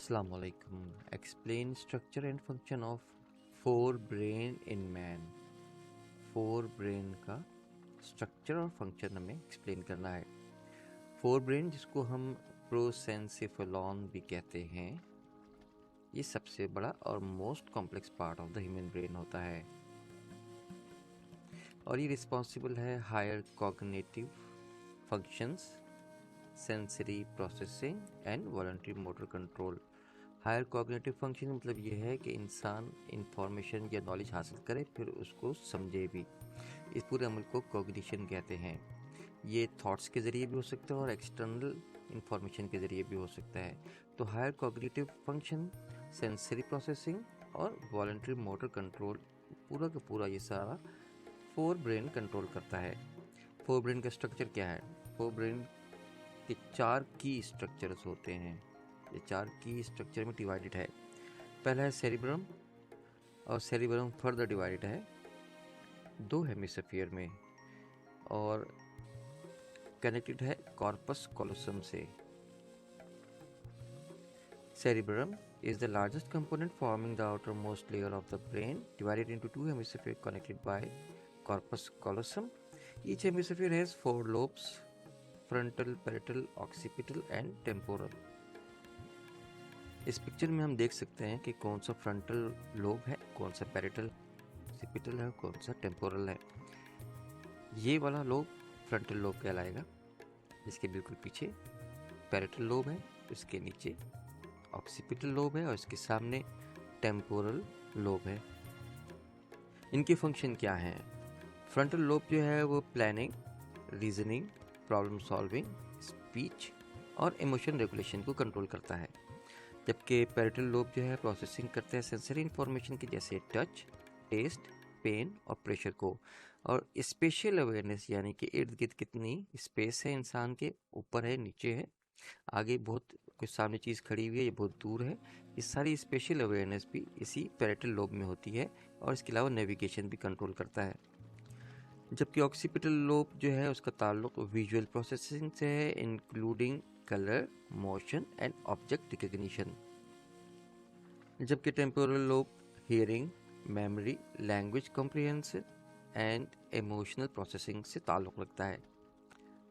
Assalamu alaikum. Explain structure and function of forebrain in man. Forebrain का structure और function हमें explain करना है। फोरब्रेन, जिसको हम प्रोसेंसिफेलॉन भी कहते हैं, ये सबसे बड़ा और most complex part of the human brain होता है और ये रिस्पॉन्सिबल है higher cognitive functions, sensory processing and voluntary motor control. Higher cognitive function मतलब ये है कि इंसान इंफॉर्मेशन या नॉलेज हासिल करे फिर उसको समझे भी। इस पूरे अमल को कॉग्निशन कहते हैं। ये थॉट्स के ज़रिए भी हो सकता है और एक्सटर्नल इंफॉर्मेशन के ज़रिए भी हो सकता है। तो higher cognitive function, sensory processing और वॉलंटरी मोटर कंट्रोल, पूरा का पूरा ये सारा फोर ब्रेन कंट्रोल करता है। फोर ब्रेन का स्ट्रक्चर क्या है? फोर ब्रेन के 4 की स्ट्रक्चर्स होते हैं। ये 4 की स्ट्रक्चर में डिवाइडेड है। पहला है सेरिब्रम, और सेरिब्रम फर्दर डिवाइडेड है 2 हेमिस्फीयर में और कनेक्टेड है कॉर्पस कॉलोसम से। Cerebrum is the largest component forming the outermost layer of the brain, divided into 2 hemispheres connected by corpus callosum. Each hemisphere has 4 lobes: frontal, parietal, occipital and temporal. इस picture में हम देख सकते हैं कि कौन सा फ्रंटल लोब है, कौन सा पैरेटल ऑक्सीपिटल है, कौन सा टेम्पोरल है। ये वाला लोब फ्रंटल लोब कहलाएगा, जिसके बिल्कुल पीछे पैरेटल लोब है, इसके नीचे ऑक्सीपिटल लोब है और इसके सामने टेम्पोरल लोब है। इनके फंक्शन क्या हैं? फ्रंटल लोब जो है वो planning, reasoning, problem solving, speech और इमोशन रेगुलेशन को कंट्रोल करता है, जबकि पैरेटल लोब जो है प्रोसेसिंग करता है सेंसरी इंफॉर्मेशन की, जैसे टच, टेस्ट, पेन और प्रेशर को। और स्पेशल अवेयरनेस, यानी कि इर्द गिर्द कितनी स्पेस है, इंसान के ऊपर है, नीचे है, आगे बहुत कोई सामने चीज़ खड़ी हुई है, ये बहुत दूर है, ये सारी स्पेशल अवेयरनेस भी इसी पैरेटल लोब में होती है और इसके अलावा नेविगेशन भी कंट्रोल करता है। जबकि ऑक्सीपिटल लोब जो है उसका ताल्लुक विजुअल प्रोसेसिंग से है, including colour, motion and object recognition. जबकि temporal lobe hearing, memory, language comprehension and emotional processing से ताल्लुक़ रखता है।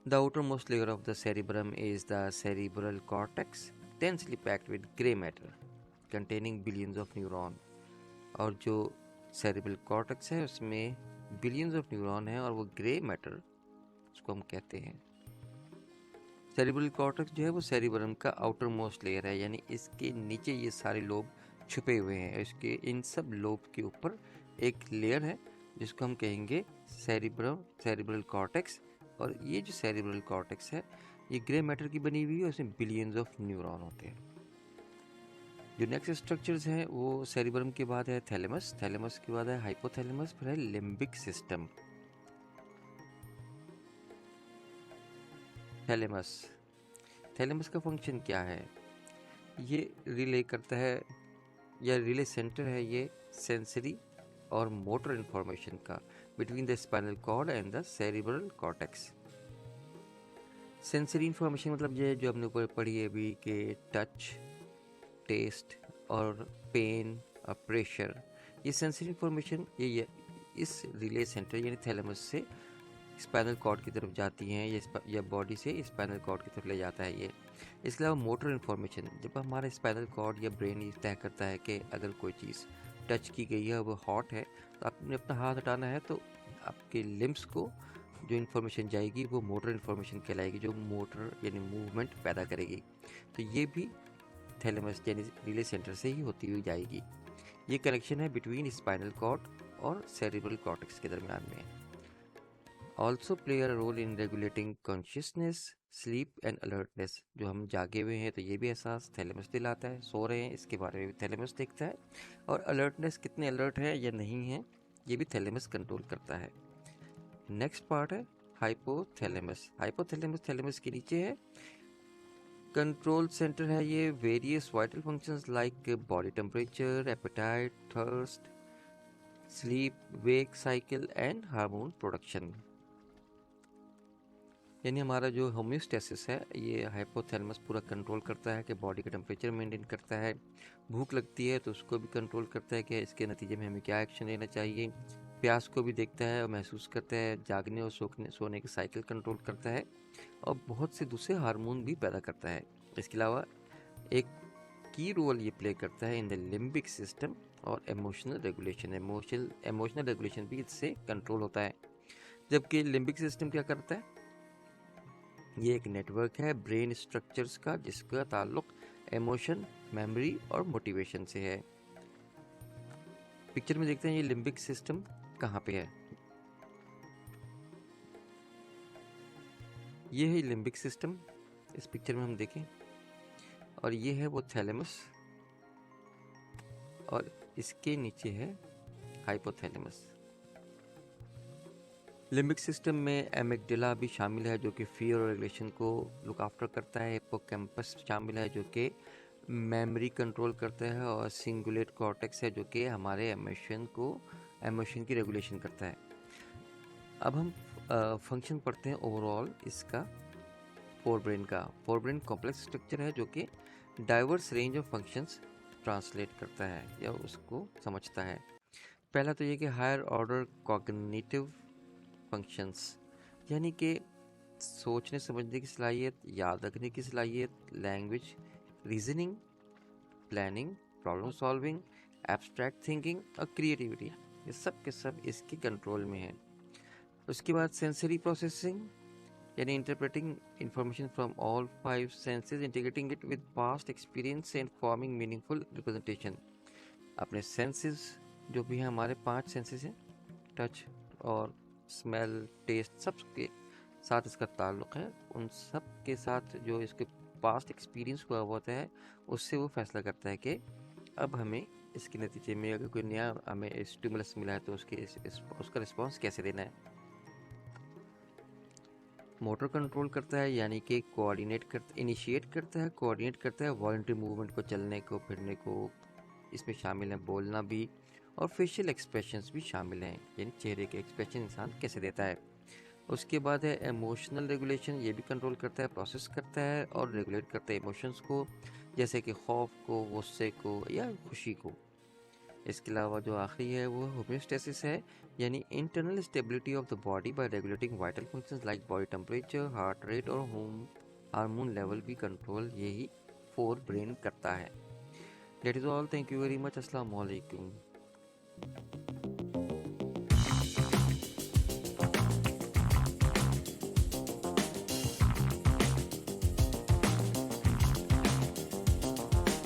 The outermost layer of the cerebrum is the cerebral cortex, densely packed with gray matter, containing billions of neurons. और जो cerebral cortex है उसमें billions of neuron है और वो gray matter उसको हम कहते हैं। cerebral cortex जो है वो cerebrum का outermost layer है, यानी इसके नीचे ये सारे लोब छुपे हुए हैं। इसके इन सब लोब के ऊपर एक लेयर है जिसको हम कहेंगे cerebral cortex। और ये जो सेरिब्रल कॉर्टेक्स है ये ग्रे मैटर की बनी हुई है और इसमें बिलियंस ऑफ न्यूरॉन होते हैं। जो नेक्स्ट स्ट्रक्चर्स हैं वो सेरिब्रम के बाद है थैलेमस, थैलेमस के बाद है हाइपोथैलेमस, फिर है लिम्बिक सिस्टम। थैलेमस, थैलेमस का फंक्शन क्या है? ये रिले करता है या रिले सेंटर है ये सेंसरी और मोटर इंफॉर्मेशन का between the spinal cord and the cerebral cortex. Sensory information मतलब ये जो हमने ऊपर पढ़ी है अभी कि टच, टेस्ट और पेन और प्रेशर, ये सेंसरी इंफॉर्मेशन ये इस रिले सेंटर यानी थैलेमस से स्पाइनल कॉर्ड की तरफ जाती हैं, या बॉडी से स्पाइनल कॉर्ड की तरफ ले जाता है ये। इसके अलावा मोटर इंफॉर्मेशन, जब हमारा स्पाइनल कॉर्ड या ब्रेन ये तय करता है कि अगर कोई चीज़ टच की गई है, वो हॉट है, तो आपने अपना हाथ हटाना है, तो आपके लिम्स को जो इन्फॉर्मेशन जाएगी वो मोटर इन्फॉर्मेशन कहलाएगी, जो मोटर यानी मूवमेंट पैदा करेगी। तो ये भी थैलेमस यानी रिले सेंटर से ही होती हुई जाएगी। ये कनेक्शन है बिटवीन स्पाइनल कॉर्ड और सेरिब्रल कॉर्टेक्स के दरमियान में। Also play a role in regulating consciousness, sleep and alertness. जो हम जागे हुए हैं तो ये भी एहसास थैलेमस दिलाता है, सो रहे हैं इसके बारे में भी थैलेमस देखता है, और अलर्टनेस कितने अलर्ट है या नहीं है ये भी थैलेमस कंट्रोल करता है। नेक्स्ट पार्ट है हाइपोथैलेमस। हाइपोथैलेमस थैलेमस के नीचे है, कंट्रोल सेंटर है ये various vital functions like body temperature, appetite, thirst, sleep wake cycle and hormone production. यानी हमारा जो होम्योस्टेसिस है, ये हाइपोथैलेमस पूरा कंट्रोल करता है कि बॉडी का टेम्परेचर मेंटेन करता है। भूख लगती है तो उसको भी कंट्रोल करता है कि इसके नतीजे में हमें क्या एक्शन लेना चाहिए। प्यास को भी देखता है और महसूस करता है। जागने और सोने की साइकिल कंट्रोल करता है और बहुत से दूसरे हार्मोन भी पैदा करता है। इसके अलावा एक की रोल ये प्ले करता है इन द लिम्बिक सिस्टम और इमोशनल रेगुलेशन। इमोशनल रेगुलेशन भी इससे कंट्रोल होता है। जबकि लिम्बिक सिस्टम क्या करता है, ये एक नेटवर्क है ब्रेन स्ट्रक्चर्स का जिसका ताल्लुक इमोशन, मेमोरी और मोटिवेशन से है। पिक्चर में देखते हैं ये लिम्बिक सिस्टम कहाँ पे है। ये है लिम्बिक सिस्टम, इस पिक्चर में हम देखें, और ये है वो थैलेमस और इसके नीचे है हाइपोथैलेमस। लिम्बिक सिस्टम में एमिगडाला भी शामिल है जो कि फियर और रेगुलेशन को लुक आफ्टर करता है। हिप्पोकैम्पस शामिल है जो कि मेमोरी कंट्रोल करता है, और सिंगुलेट कॉर्टेक्स है जो कि हमारे इमोशन की रेगुलेशन करता है। अब हम फंक्शन पढ़ते हैं ओवरऑल इसका फोरब्रेन का। फोरब्रेन कॉम्प्लेक्स स्ट्रक्चर है जो कि diverse range of functions translate करता है या उसको समझता है। पहला तो ये कि हायर ऑर्डर कॉग्निटिव फंक्शंस, यानी कि सोचने समझने की सलाहियत, याद रखने की सलाहियत, language, reasoning, planning, problem solving, abstract thinking और क्रिएटिविटी, ये सब के सब इसके कंट्रोल में है। उसके बाद सेंसरी प्रोसेसिंग, यानी interpreting information from all 5 senses, integrating it with past experience and forming meaningful representation. अपने सेंसेस जो भी हैं, हमारे 5 सेंसेस हैं, टच और स्मेल, टेस्ट, सब के साथ इसका ताल्लुक़ है। उन सब के साथ जो इसके पास्ट एक्सपीरियंस हुआ होता है उससे वो फैसला करता है कि अब हमें इसके नतीजे में अगर कोई नया हमें स्टिमुलस मिला है तो उसका रिस्पॉन्स कैसे देना है। मोटर कंट्रोल करता है, यानी कि इनिशिएट करता है, कोऑर्डिनेट करता है वॉलंटरी मूवमेंट को, चलने को, फिरने को, इसमें शामिल है बोलना भी, और फेशियल एक्सप्रेशंस भी शामिल हैं, यानी चेहरे के एक्सप्रेशन इंसान कैसे देता है। उसके बाद है इमोशनल रेगुलेशन, ये भी कंट्रोल करता है, प्रोसेस करता है और रेगुलेट करता है इमोशंस को, जैसे कि खौफ को, गुस्से को या खुशी को। इसके अलावा जो आखिरी है वो होम्योस्टेसिस है, यानी internal stability of the body by regulating vital functions like body temperature, heart rate और हार्मोन लेवल भी कंट्रोल यही फोर ब्रेन करता है। That is all, thank you very much, अस्सलाम वालेकुम।